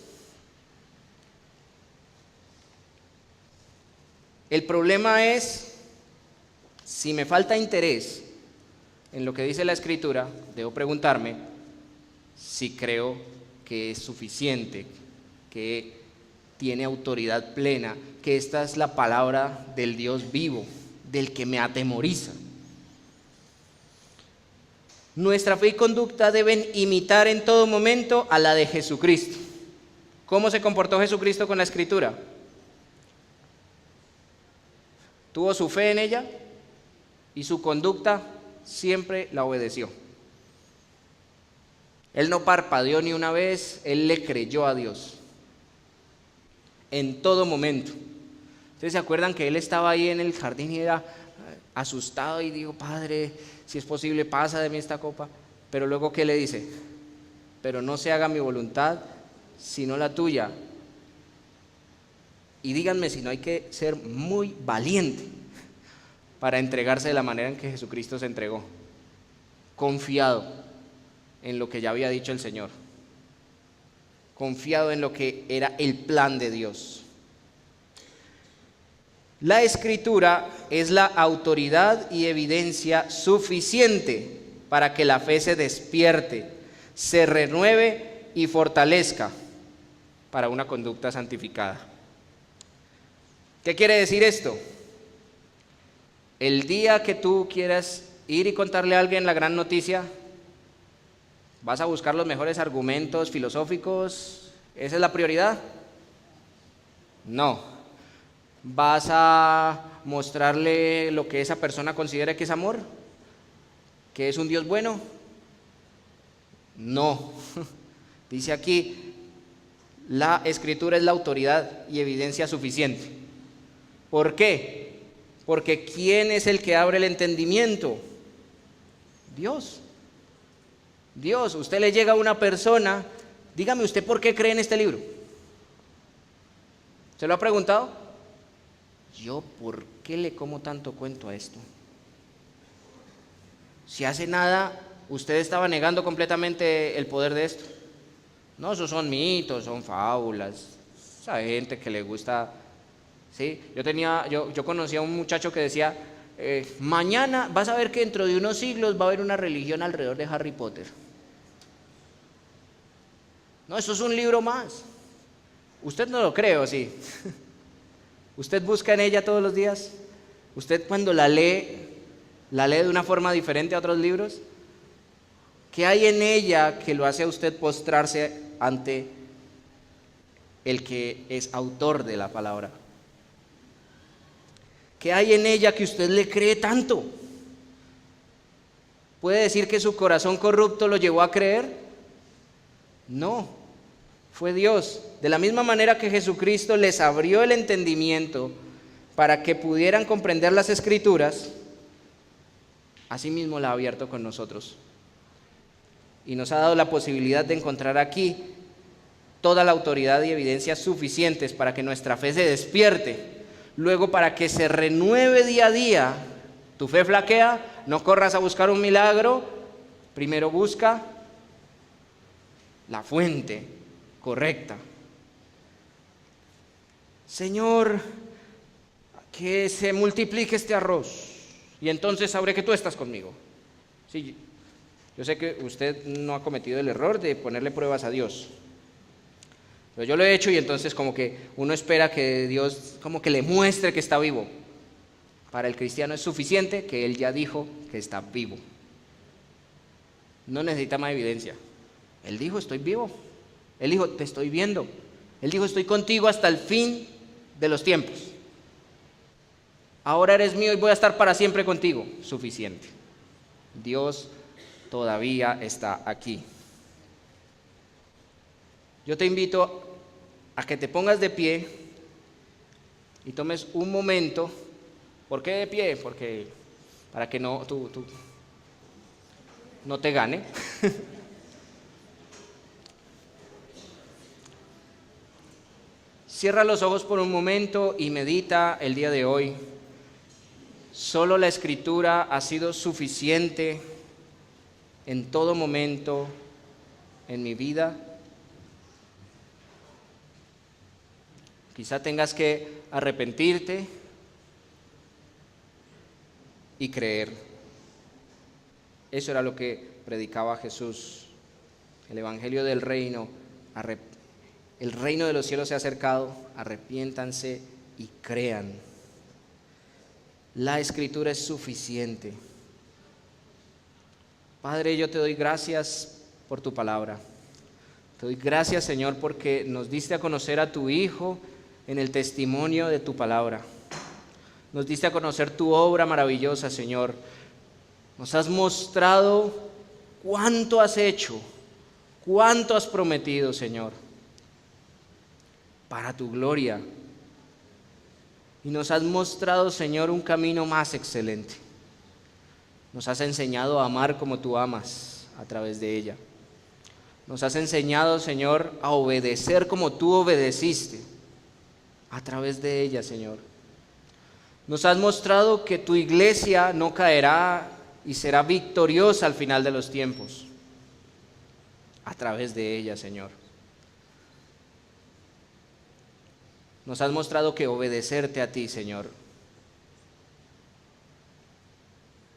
El problema es, si me falta interés en lo que dice la Escritura, debo preguntarme si creo que es suficiente, que tiene autoridad plena, que esta es la palabra del Dios vivo, del que me atemoriza. Nuestra fe y conducta deben imitar en todo momento a la de Jesucristo. ¿Cómo se comportó Jesucristo con la Escritura? Tuvo su fe en ella y su conducta siempre la obedeció. Él no parpadeó ni una vez, él le creyó a Dios en todo momento. ¿Ustedes se acuerdan que él estaba ahí en el jardín y era asustado y dijo: Padre, si es posible, pasa de mí esta copa? Pero luego, ¿qué le dice? Pero no se haga mi voluntad, sino la tuya. Y díganme si no hay que ser muy valiente para entregarse de la manera en que Jesucristo se entregó, confiado en lo que ya había dicho el Señor, confiado en lo que era el plan de Dios. La Escritura es la autoridad y evidencia suficiente para que la fe se despierte, se renueve y fortalezca para una conducta santificada. ¿Qué quiere decir esto? El día que tú quieras ir y contarle a alguien la gran noticia, ¿vas a buscar los mejores argumentos filosóficos? ¿Esa es la prioridad? No. ¿Vas a mostrarle lo que esa persona considera que es amor? ¿Que es un Dios bueno? No. Dice aquí, la Escritura es la autoridad y evidencia suficiente. ¿Por qué? Porque ¿quién es el que abre el entendimiento? Dios. Dios. Usted le llega a una persona, dígame usted por qué cree en este libro. ¿Se lo ha preguntado? ¿Yo por qué le como tanto cuento a esto? Si hace nada usted estaba negando completamente el poder de esto. No, esos son mitos, son fábulas. Esa gente que le gusta, ¿sí? Yo conocí a un muchacho que decía, mañana vas a ver que dentro de unos siglos va a haber una religión alrededor de Harry Potter. No, eso es un libro más. Usted no lo cree, ¿o sí? ¿Usted busca en ella todos los días? ¿Usted cuando la lee de una forma diferente a otros libros? ¿Qué hay en ella que lo hace a usted postrarse ante el que es autor de la palabra? ¿Qué hay en ella que usted le cree tanto? ¿Puede decir que su corazón corrupto lo llevó a creer? No, fue Dios. De la misma manera que Jesucristo les abrió el entendimiento para que pudieran comprender las Escrituras, así mismo la ha abierto con nosotros. Y nos ha dado la posibilidad de encontrar aquí toda la autoridad y evidencias suficientes para que nuestra fe se despierte. Luego, para que se renueve día a día. Tu fe flaquea, no corras a buscar un milagro, primero busca la fuente correcta. Señor, que se multiplique este arroz y entonces sabré que tú estás conmigo. Sí, yo sé que usted no ha cometido el error de ponerle pruebas a Dios, pero yo lo he hecho y entonces como que uno espera que Dios como que le muestre que está vivo. Para el cristiano es suficiente que Él ya dijo que está vivo. No necesita más evidencia. Él dijo, estoy vivo. Él dijo, te estoy viendo. Él dijo, estoy contigo hasta el fin de los tiempos. Ahora eres mío y voy a estar para siempre contigo. Suficiente. Dios todavía está aquí. Yo te invito a que te pongas de pie y tomes un momento. ¿Por qué de pie? Porque para que no te gane. Cierra los ojos por un momento y medita el día de hoy. Solo la Escritura ha sido suficiente en todo momento en mi vida. Quizá tengas que arrepentirte y creer. Eso era lo que predicaba Jesús. El Evangelio del reino. El reino de los cielos se ha acercado, arrepiéntanse y crean. La Escritura es suficiente Padre, yo te doy gracias por tu palabra. Te doy gracias, Señor, porque nos diste a conocer a tu Hijo en el testimonio de tu palabra. Nos diste a conocer tu obra maravillosa, Señor. Nos has mostrado cuánto has hecho, cuánto has prometido, Señor, para tu gloria. Y nos has mostrado, Señor, un camino más excelente. Nos has enseñado a amar como tú amas a través de ella. Nos has enseñado, Señor, a obedecer como tú obedeciste a través de ella, Señor. Nos has mostrado que tu iglesia no caerá y será victoriosa al final de los tiempos a través de ella, Señor. Nos has mostrado que obedecerte a ti, Señor,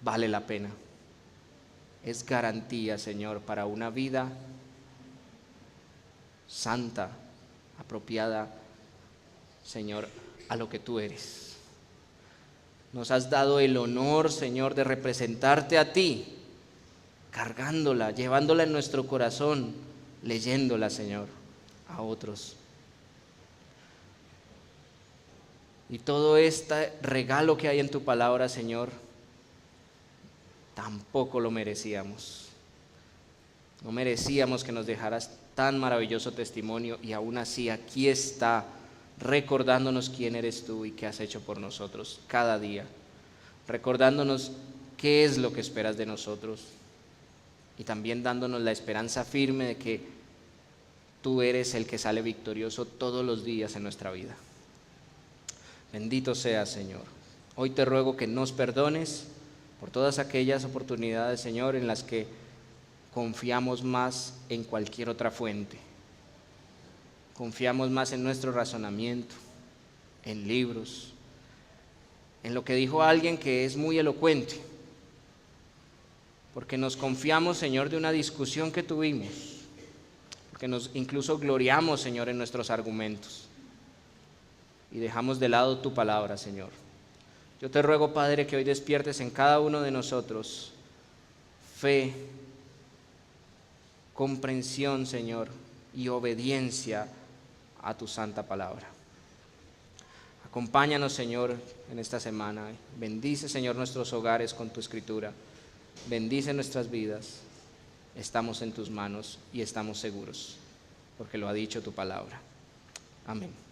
vale la pena. Es garantía, Señor, para una vida santa, apropiada, Señor, a lo que tú eres. Nos has dado el honor, Señor, de representarte a ti, cargándola, llevándola en nuestro corazón, leyéndola, Señor, a otros. Y todo este regalo que hay en tu palabra, Señor, tampoco lo merecíamos. No merecíamos que nos dejaras tan maravilloso testimonio y aún así aquí está recordándonos quién eres tú y qué has hecho por nosotros cada día, recordándonos qué es lo que esperas de nosotros y también dándonos la esperanza firme de que tú eres el que sale victorioso todos los días en nuestra vida. Bendito seas, Señor. Hoy te ruego que nos perdones por todas aquellas oportunidades, Señor, en las que confiamos más en cualquier otra fuente. Confiamos más en nuestro razonamiento, en libros, en lo que dijo alguien que es muy elocuente, porque nos confiamos, Señor, de una discusión que tuvimos, porque nos incluso gloriamos, Señor, en nuestros argumentos y dejamos de lado tu palabra, Señor. Yo te ruego, Padre, que hoy despiertes en cada uno de nosotros fe, comprensión, Señor, y obediencia a tu santa palabra. Acompáñanos, Señor, en esta semana. Bendice, Señor, nuestros hogares con tu escritura. Bendice nuestras vidas. Estamos en tus manos y estamos seguros, porque lo ha dicho tu palabra. Amén.